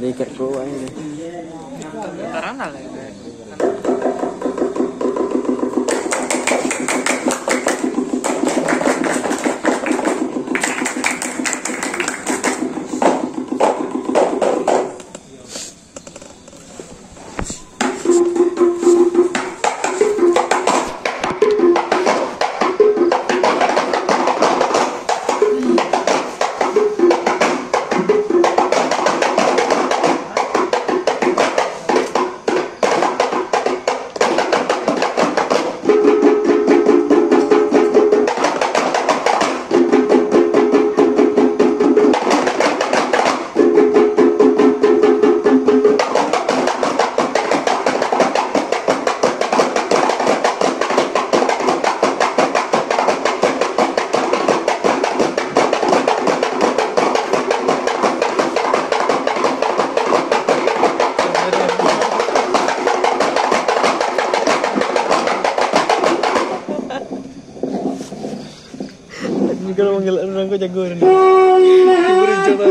Terikat ko aja. Karena lah. Kalau manggil orang kau jago ni. Kiburi coba.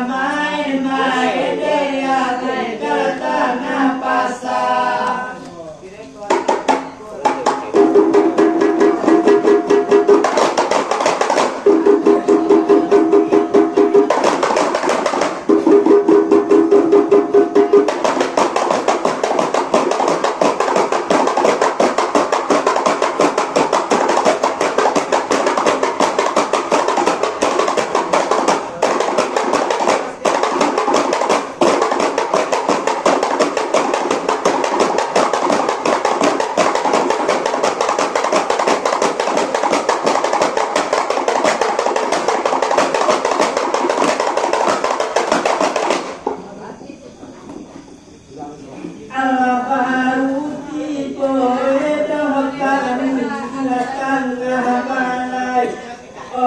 Main-main dia ke tengah pasar.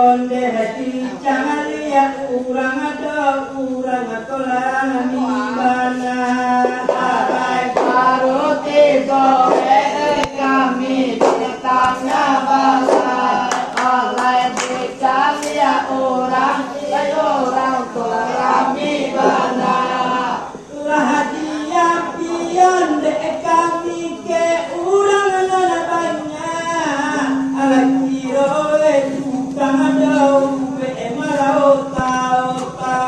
onde hati jangan lihat urang tolarangan ibana alai paruti boe kami ditanya basa alai jangan lihat urang tolarangan ibana lah hadiah pion de kami ke urang nana banyak alai kiro tukang jauh emarau tauta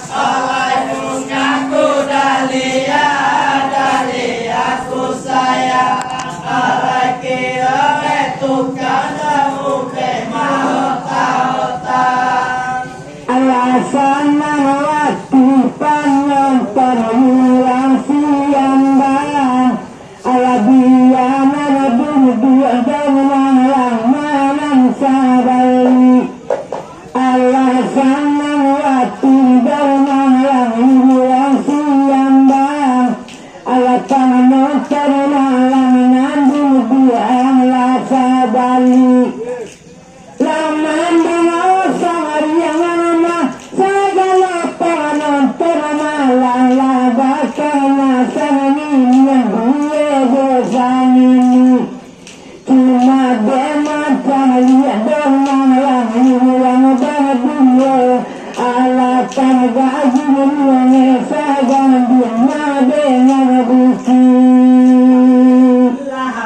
alai punya dalia ku sayang alai kiro tukang jauh emarau tauta alasan waktu penonton ulang siang bang ala biana dua malang malang sabali alasan waktu malang ulang siang bang ala penonton malang dua ala sabali laman bawa seharian nama segala penonton malang labakan seninya gue bosan ini cuma demata lihat dong malang ulang berdua alasan gaji uang segan dia dengan buki lah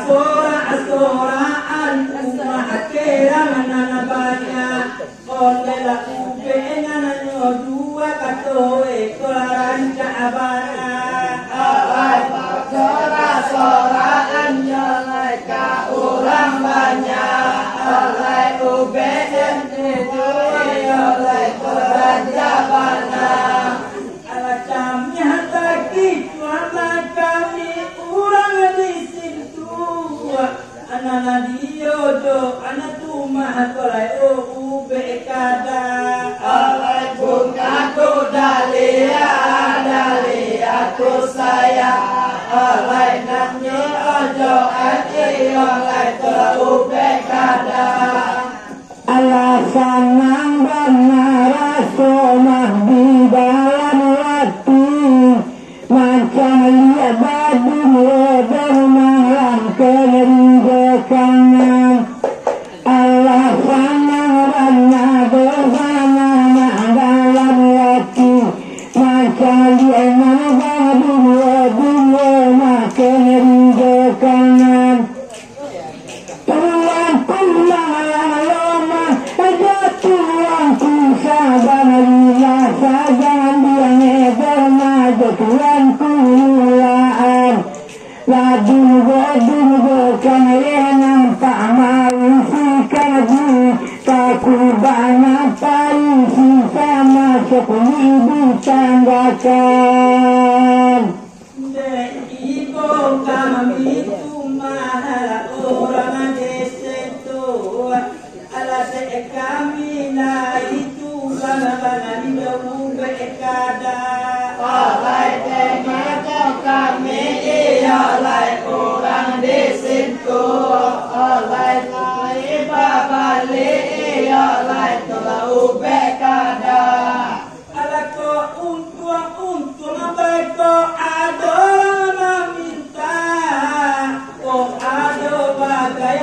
soraan rumah kerang nana banyak ondela upe nana dua katoe kolaran cabana alai soraan nyolai ka urang banyak alai upe dua nyolai kolaran cabana ala kami hataki mama kami urang di situ anana diodo anatuma kolai ube kada alai bunga ku dalia ku sayang alai nanyi ojo ati alai ube kada alasan nang benar somah di dalam hati macam lihat badung dan malam kerendekangan alasan nang benar bersama dalam hati macam lihat badung dan kerendekangan tuanku malam lama ada tuanku sabar lila sajan dia ngebermaju tuanku laan Waduh kan renang tak mau si kaji Kaku banyak paling sisa masuk ibu tanggakan Ibu kami mahal orang desa itu alat kami na itu bana-bana di jauh berkada alai tengah kami alai orang desa itu alai lai babali alai telau berkada alai ko untuk nabai ko adora minta ko ado bagai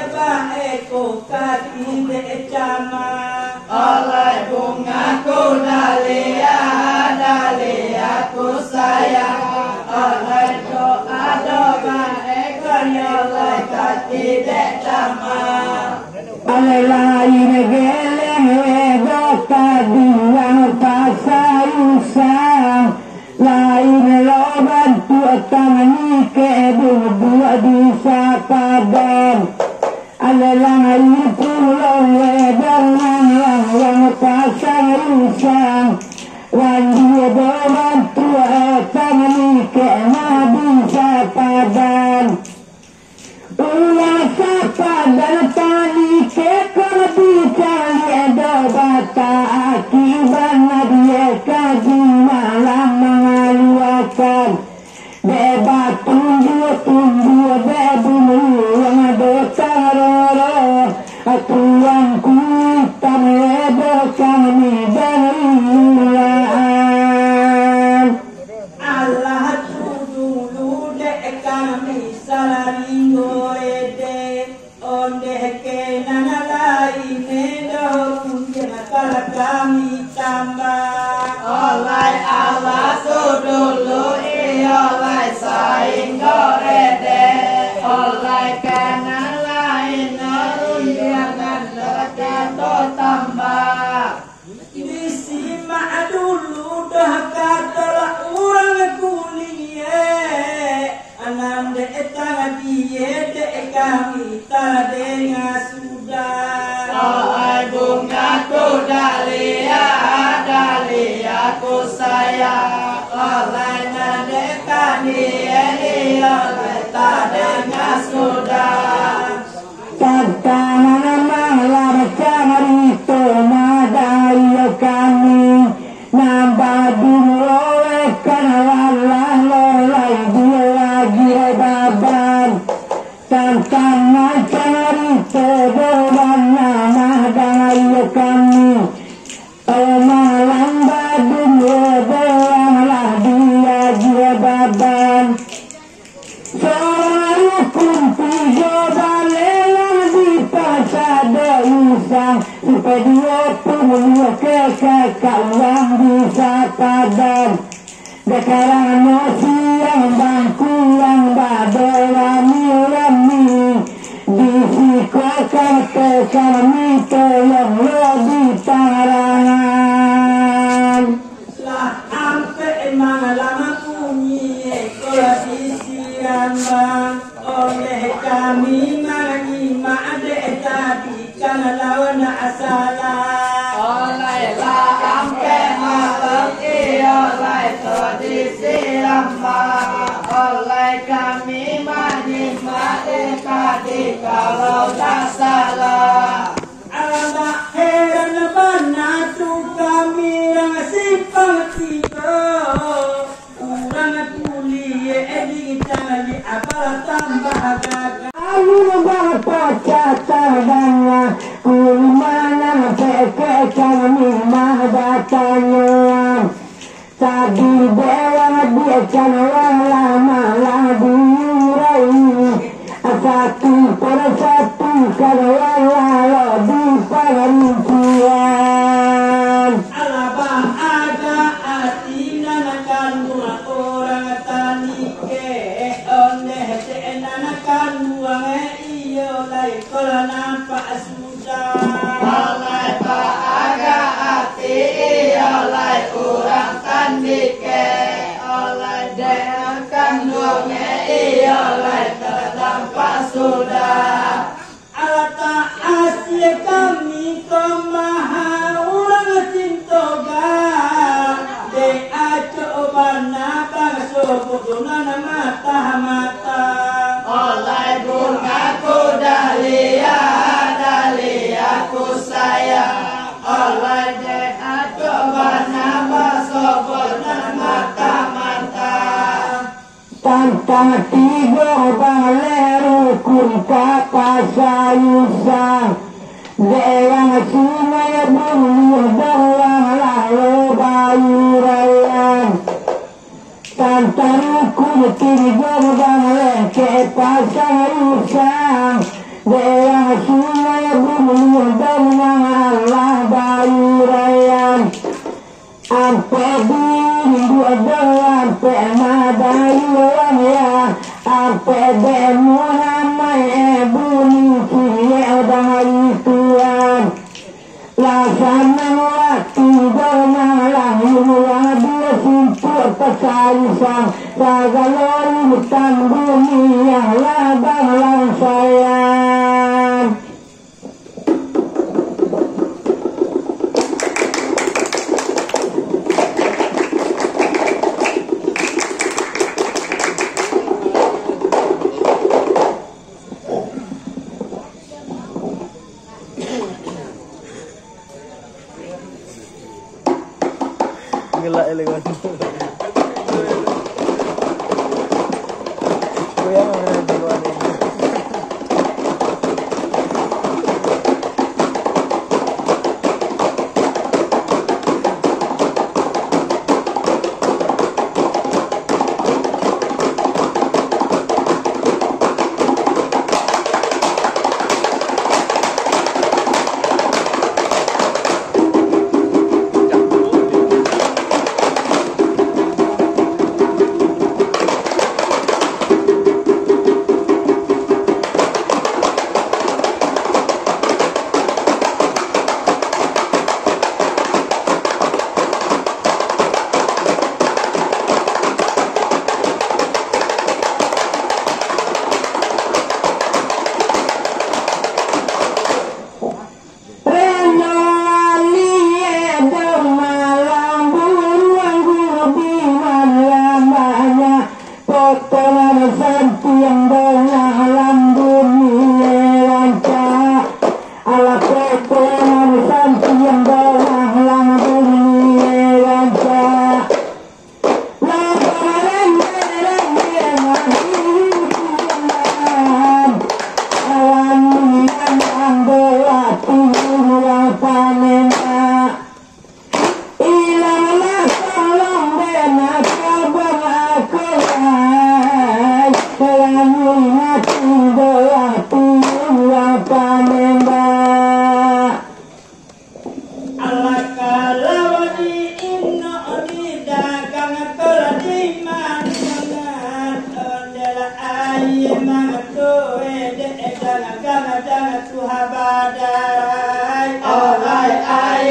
eko kaki becama alai bunga ku dalia ku sayang alai ko ado bagai alai kaki becama alai lain geleng lego kadiang pasar usang lain loban tuatang nike dua di sapadan alelang air pulau wedang yang pasang usang wandi doban tuatang nike di sapadan ulang sapadan tani ke kodi cari dobata akibat dia kaji malam mengaluakan bebas tunggu bebulu yang ada taroro tuanku hitam kalau kami tambah. Oleh Allah dulu oleh saing gorede. Oleh karena lain undian jatuh tambah. Disimak dulu dah katalah orang kuliah. Anam de etang dia de kami tak dengar sudah. Oh bunga ku dalia ku sayang. Oleh nade kami oleh tak dengar sudah. Tantangan malam cari tomadaya kami nambah oleh karena lolai dia lagi baban. Tantangan cari tomadaya kami malam badung lah dia baban. Soalnya kunci jodoh di pasar usang supaya dia punya kekekalan bisa padan. Sekarang nasi yang bangku yang rami di sikokan ke kami yang lebih tarangan. Lah ampe lama bunyi kalau disian bang oleh kami menyimak dek tadi karena lawan asalah. Oleh lah ampe malam oleh disian bang oleh kami menyimak dek tadi kalau tak salah. Anak heran mana tu kami yang simpang tiga. Urang kuliah di cari apa tambah gagal. Aku bapak catadanya kumana peke kami mah datanya. Tadi dewa dia cana lama diurai. Satu per satu kalau di pengajian. Alabang ada hati nanakan orang tanike oleh nanakan buang iyo lai kalau nampak sudah. Oleh pak ada hati iyo lai orang tanike oleh nanakan buang iyo lai tanpa sudah. Alata asli kami kemaha orang cintoga de coba nabang sobuduna mata oleh bunga ku dalia ku sayang oleh de coba nabang sobuduna mata tantang tiga baleru kunta pasayusang deyang sungai bumi bawang lalu bayurayan tantang tiga baleru ke pasayusang deyang sungai bumi bawang lalu bayurayan ampe dua ampe madayuan ya ampe demu namai bunyi kieu dari Tuhan laksana waktu bermalam mula dia simpur pesayang segala hutan bumi yang labang langsayang. Gila elegan. Goyang mana duluan ini.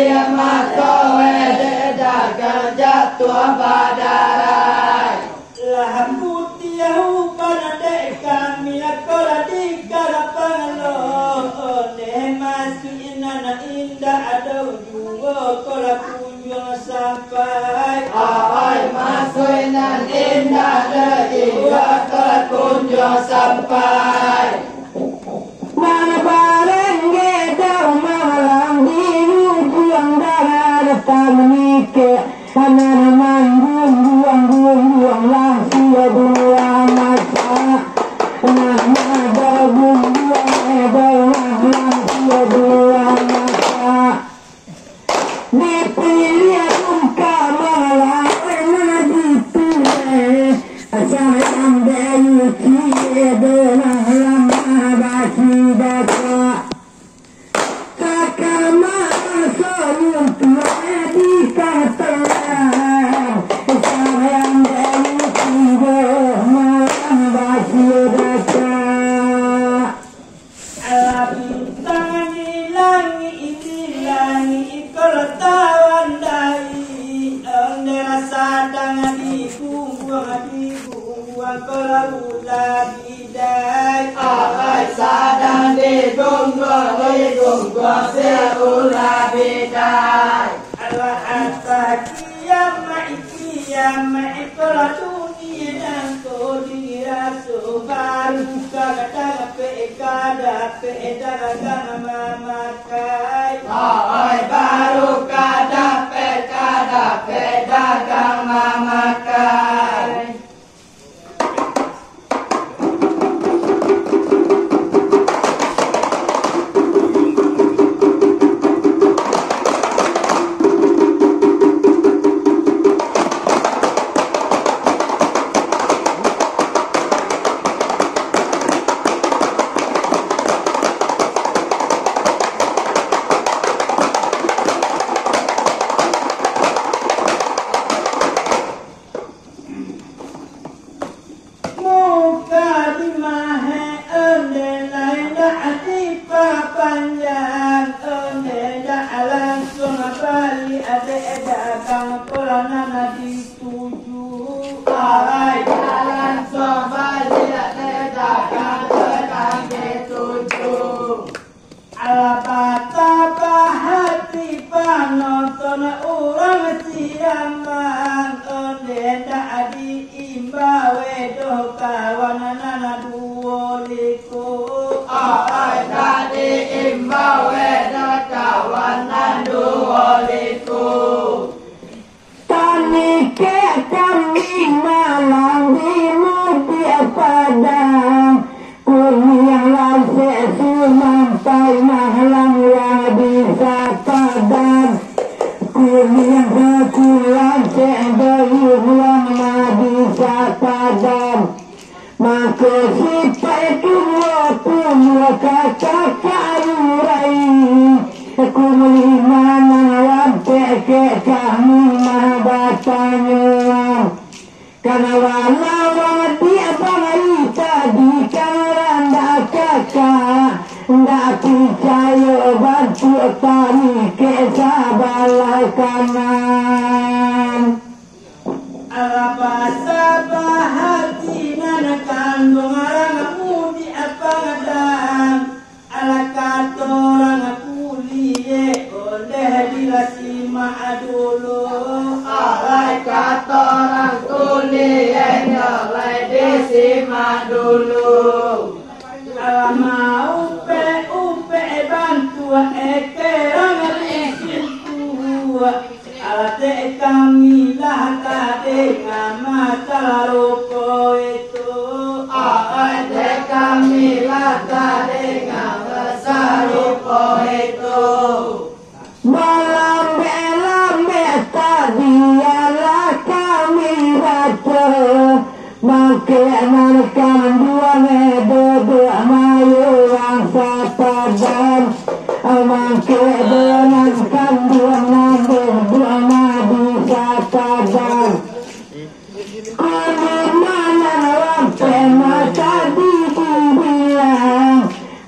kiamat kowe dagang jatuh badarai lah putiau pada kami akola di karapanglo masih nana indah ada juga kola kunjung sampai ay masuk nan indah ada juga kola kunjung sampai mana bareng gedau malang di ujung darah depan nikah karena manggung buang langsung dua masa nama gabung buang dua masa dipilih muka malang mana dipilih sayang bayu cidona lama basi baca kakama soyun tua di katalan sayang bayu cidona lama basi baca bintang di langit kalau tawan dari ondera sadang di buang kalau ulah bidai ay sadang di buang seulah bidai Allah hatta kiamat kalau dunia dan kau dirasa baru kadang dagang mamakai ay baru kadang dagang mamakai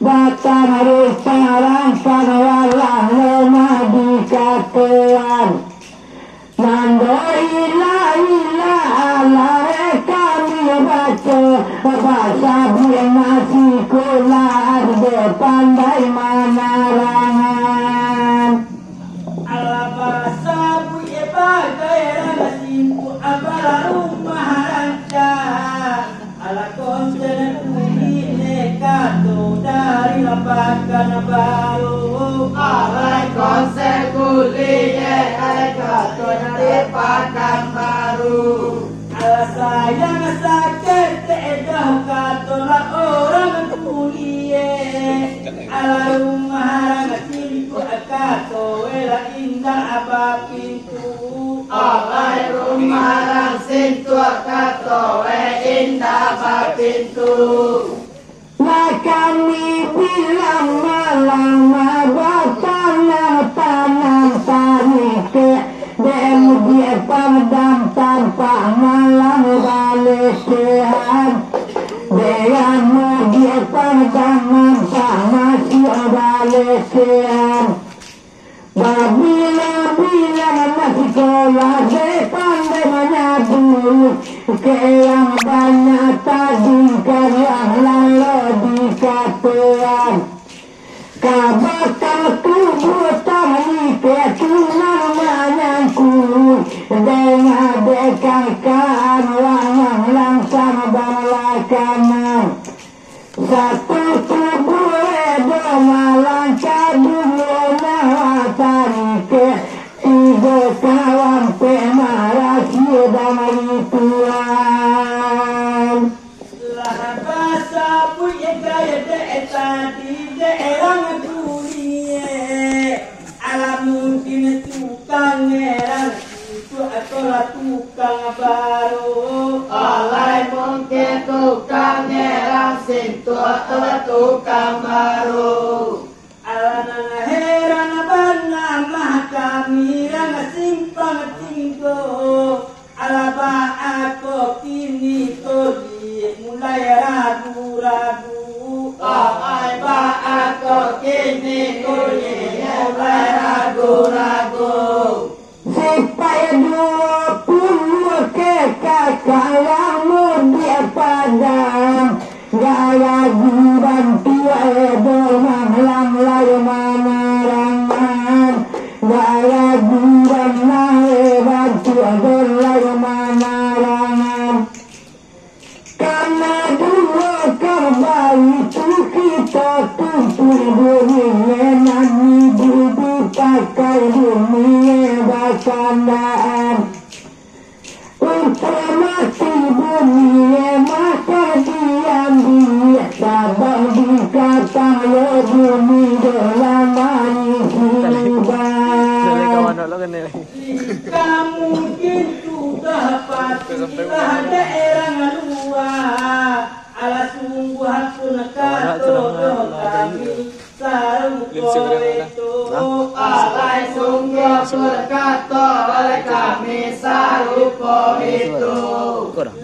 Batang harus parang panwalah lemah di dikatakan mandailah kami baca bahasa masih kular pandai menerangan ala bahasa buye bagai rasimpu abala rumah rancang ala konsen ini kato dari lapakan baru alai konsen kuliye alai kato dari pakan baru ala sayang sakit tedah kato lah orang kuliye ala rumah rasimpu kato ela indah apa pintu alai rumah rangsin tua kato indah pintu kami bilang malam tanam tanike dia padam tanpa malam balesehan dengan dia padam masih balesehan bila anak sekolah pandai menyatu ke yang banyak tadikan yang lalu dikatakan kabar tubuh tani ketunan menyangku dengan dekatkan wangang langsung balakanang satu tubuh edo malang kadung nawatan ke tiga kawan pemarah dan ritual lah bahasa punya gaya tadi daerah dunia alam mungkin tukang merah itu adalah tukang baru alai mungkin tukang nyerang sintu atau tukang baru alana heran bana mah kami rana simpang tinggo alaba aku kini todi mulai ragu-ragu alai ba aku kini kuni mulai ragu-ragu supaya 20 kekakalanmu dia padam gaya guban tua domang lang layu menerangan gaya guban layu tua layu menerangan karena dua kerbau itu kita tumpul bumi nanti duduk pakai bumi basandaan untuk mati bumi maka diam dia sabang dikata lo bumi dalam hidupan kamu gitu pasti lah daerah luar ala sungguh aku nakato kami sarung itu alai sungguh berkata oleh kami sarupo itu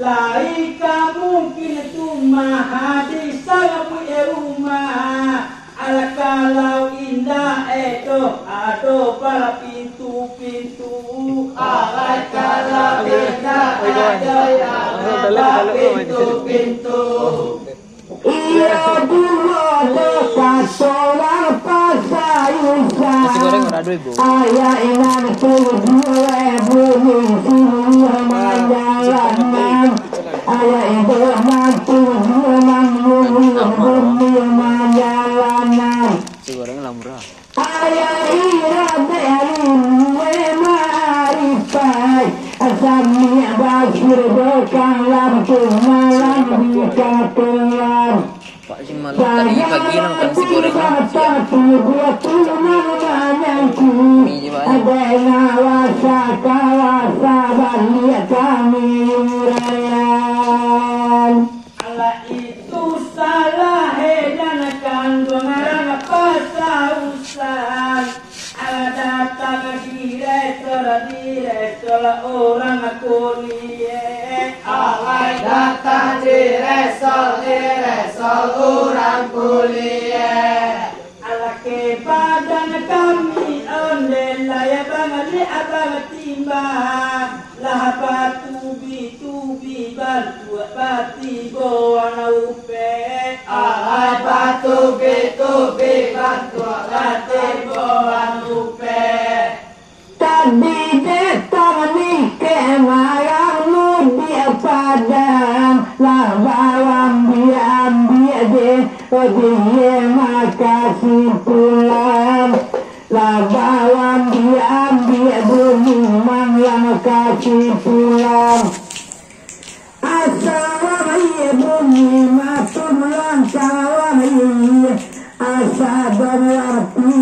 lai kamu kini cuma hadis saya punya rumah ala kalau indah itu ada para pintu-pintu alai kalau tidak ada pintu-pintu iya dulu dekat solar pasayusan ayah ingat tujuh bumi sini menjalankan ayah itu mati bumi menjalanan ayah irah berin memaripai asami basir bekang lampung malam dikatakan Pak sing malam tadi pagi nang nasi goreng ada ngawasa kawasa balik kami urayan ala itu salah dan kandung apa sausan ala datang direktur orang kuliah alai datang diresol orang kuliah ala ke badan kami Alhamdulillah ya bangali abang timba lah tubi bantu pati bawa upe Alai batu bantu pati bawa upe Tadi datang ni kemarangmu dia padam lah bawang dia ambil dia makasih pulang lah bawang dia ambil bumi manglang kasih pulang asal iya bumi matulang sawah iya asa berarti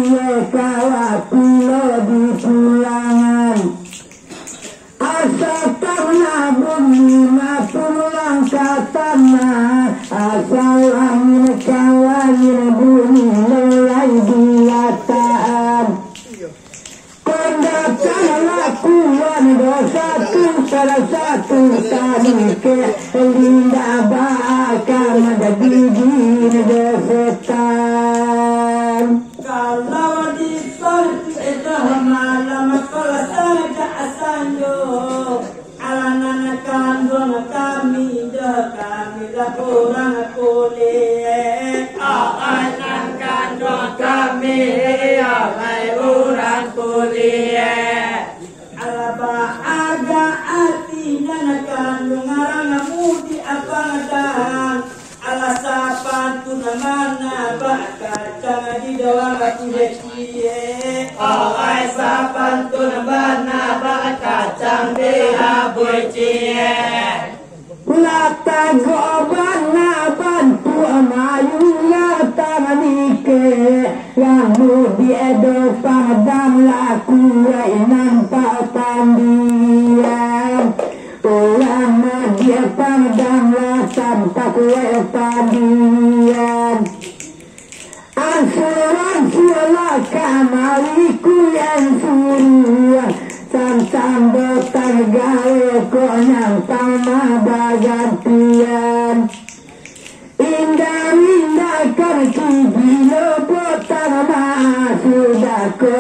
kawapilo di pulangan asa tanah bumi matulang katana asal angin kawain bumi mulai dilataan pendataan lakuan dosa salah satu tadi ke linda bakal menjadi diri setan kalau di itu malam kalau saja asanjo alanan kandung kami dah orang kuliah alanan kandung kami alai orang kuliah alaba aga ati nana kandung arang mudi apa dan alasapan tu namana bakal jangan di doang aku hetiye alai sapan tu namana bakal jangan di habui cie lata gobana bantu amayu lata manike yang mudi edo padam laku inang patandian ulama dia padam latam takwe pandian ansuran sila kamaliku yang suruh Sam botang gawe konyang tanah bagantian indah kan kibilo botang masudako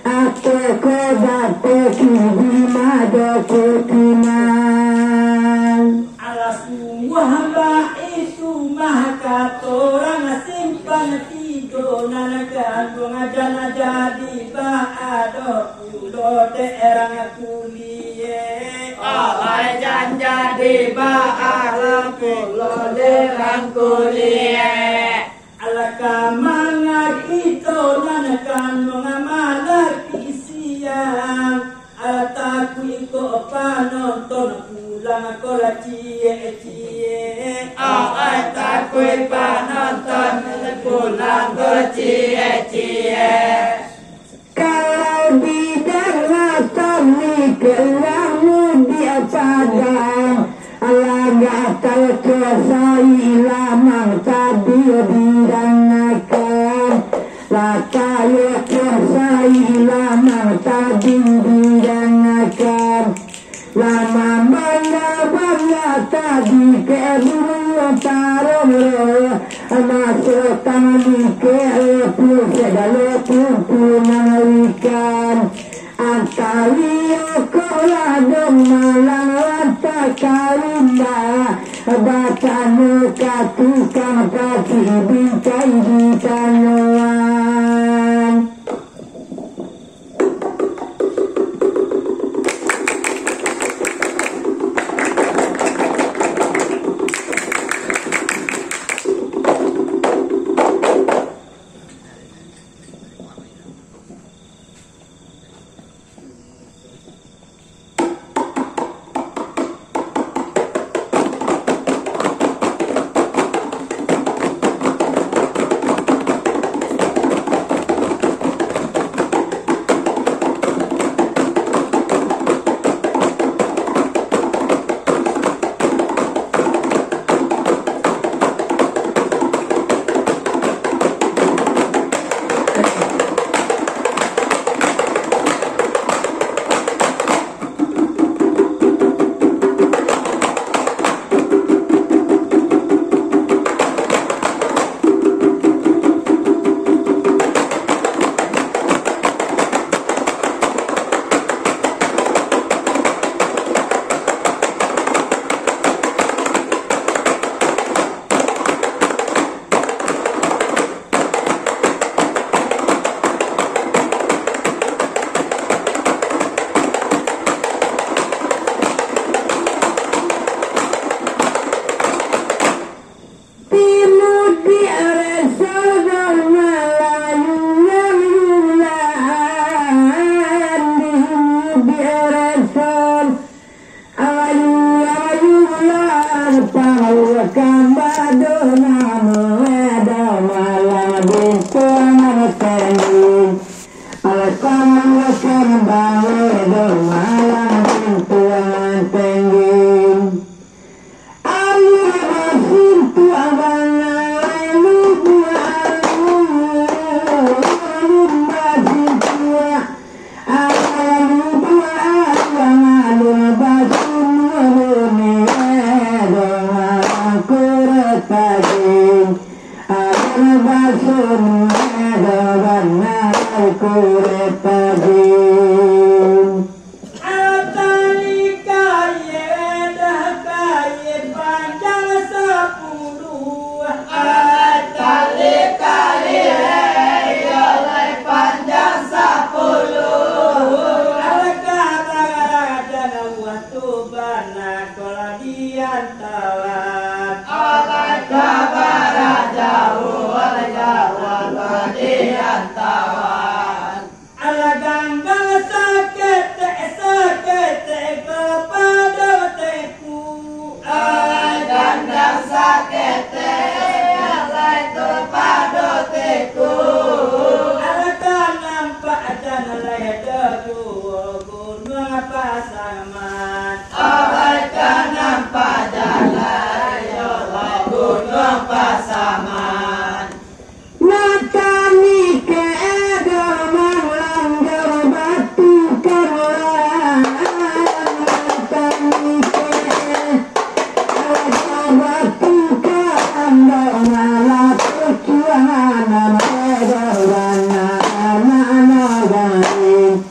aku kodate kibima doko timan ala semua hamba itu mah katorang simpan tido nana kandung ajana jadi baado pulo daerah kuliah alai janja di baalang pulo derang kuliah ala kamanga itu nana kandung amalak isian ala taku iko panonton pulang kola cie alai takui panonton pulang ke cie kalau bidang latam ni kelamu dia padang alaga terkesai lamang tadi bidang akan latayo kesai lamang tadi bidang akan lama mana bangga tadi keburu taruh masuk tali keepul segala pumpunalikan antalio koladong malang wanta kalinda batanu katukang kaki bingkai di tanuan pasaman. Oleh kanam padalah oleh gunung pasaman. Nakani keedor melanggar batu karlan. Nakani keedor batu karlan. Malah perjuangan medorana anak-anak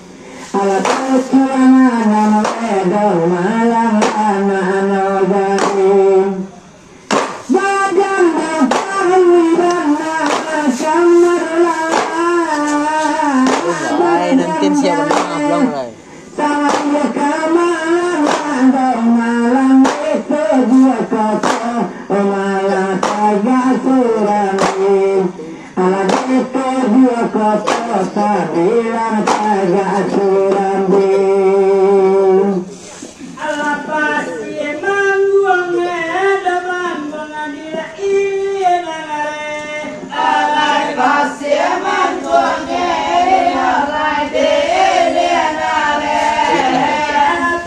ala perjuangan medor malang anak-anak badan dapat Ay, nanti siapa nama belum lah. Allah pasti manggung edaman mengadil ini nangare. Alai pasir mangkungnya alai dilianare.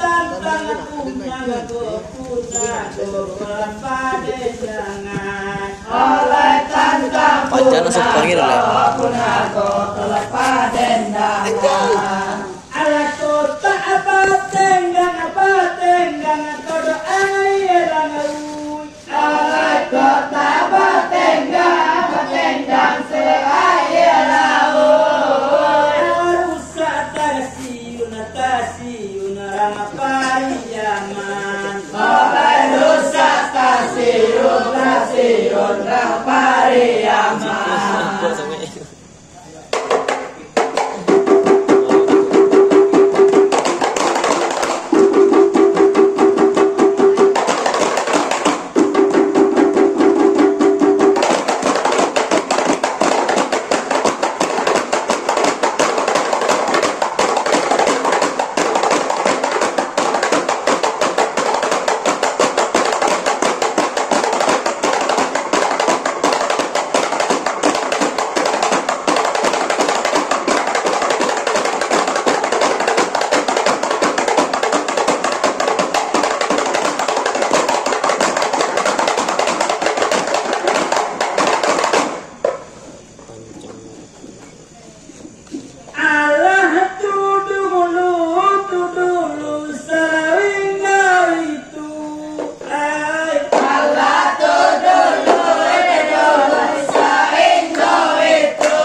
Tantang punya gopuna gopan pada jangan. Oleh tantang Pacar nusuk panggil lah. punago oleh padendangan. Ala kota apa tenggang kodo air langaui. Oleh kota batenggang seair laut. Rusak tasiun rama pariyaman. Oleh rusak stasiun rang pariyaman. Allah tudulu salawinga itu. Allah tuh dulu sainggo itu.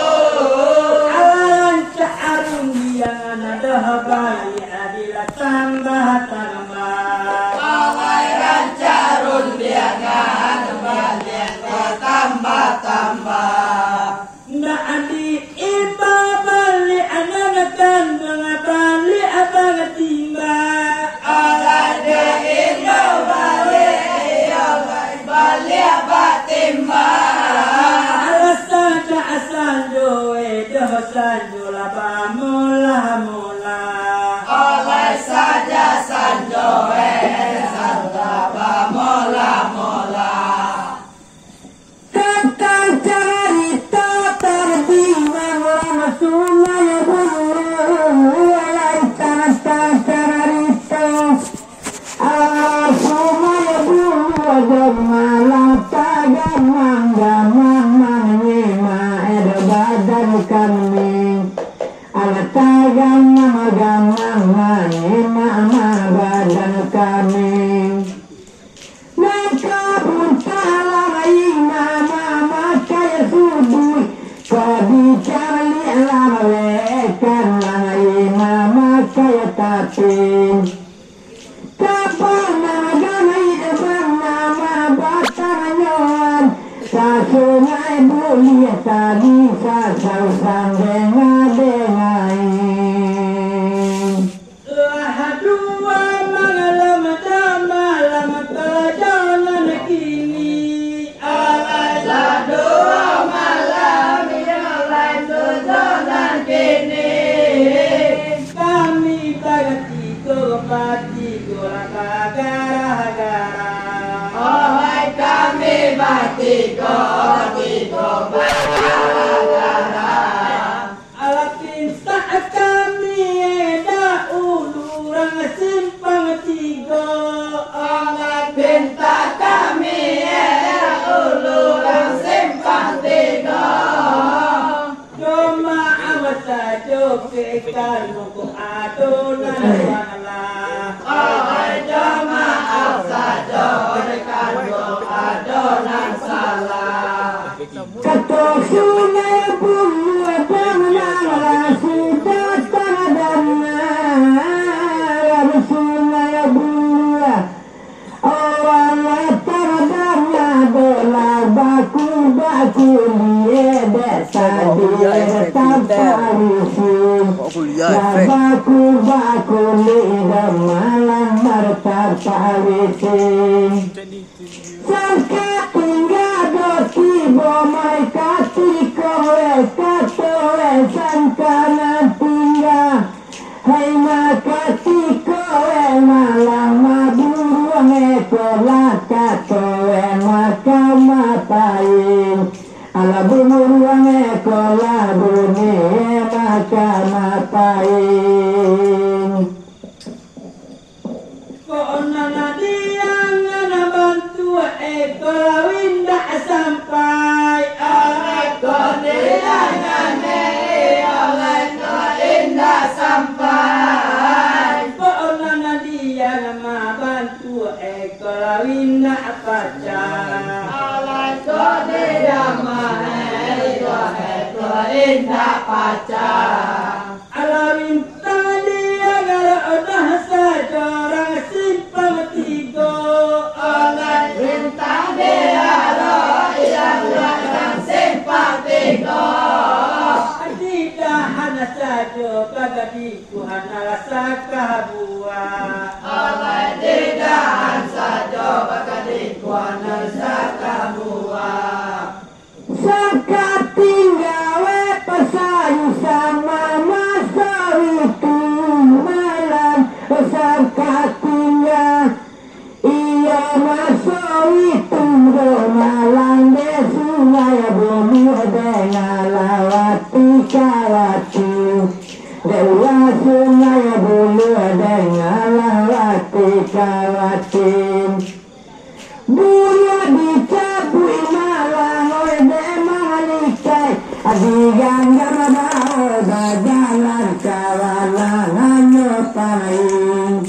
Allah lancah arung yang ada bayi adilah tambah. Oleh rancarun biangan balian bertambah-tambah. Nda adi iba bali anak kandung bali abang timba. Oleh deindo bali abatimba. Alasan asal joe doh sanjula mula. Oleh saja sanjoe sarta mola-mola. Tentang cerita terbimbang lama sungai bulu Walai tentang cerita sungai bulu malam tagamang nyima ada badan kami ala tagamang nyima badan kami Sungai bulia tadi sasau dengai Lah dua malam perjalanan kini. Alailah dua malam yang lain tujuan kini. Kami bagati pati gara-gara. Oh kami batiko gara-gara. Ala pinta kami eda uluran buli malam martapawiti sangka tinggal doki bomai kati kowe katowe sangka tinggal hai makati kowe malam maburuang ekola katowe makamatain ala buruang ekola bumi makamatain Kona nadia ngana bantu ekola winda sampai ekola ngane indah sampai Kona nadia ngama bantu ekola winda pacar indah pacar alawin dia gara udah saja orang simpang tiga alawin dia yang simpang tiga tidak hanya saja kagak dikuhan rasa kabua alawin tidak hanya saja kagak dikuhan rasa kabua sangka tinggawe pesayu sama masa itu malam sangka tinggal iya masa itu malam de sungai bumi dengan lawati kawati dewa sungai bumi dengan lawati kawati buya dicabui malang oleh demanikai adigan gamada jalan kawalan hanya paling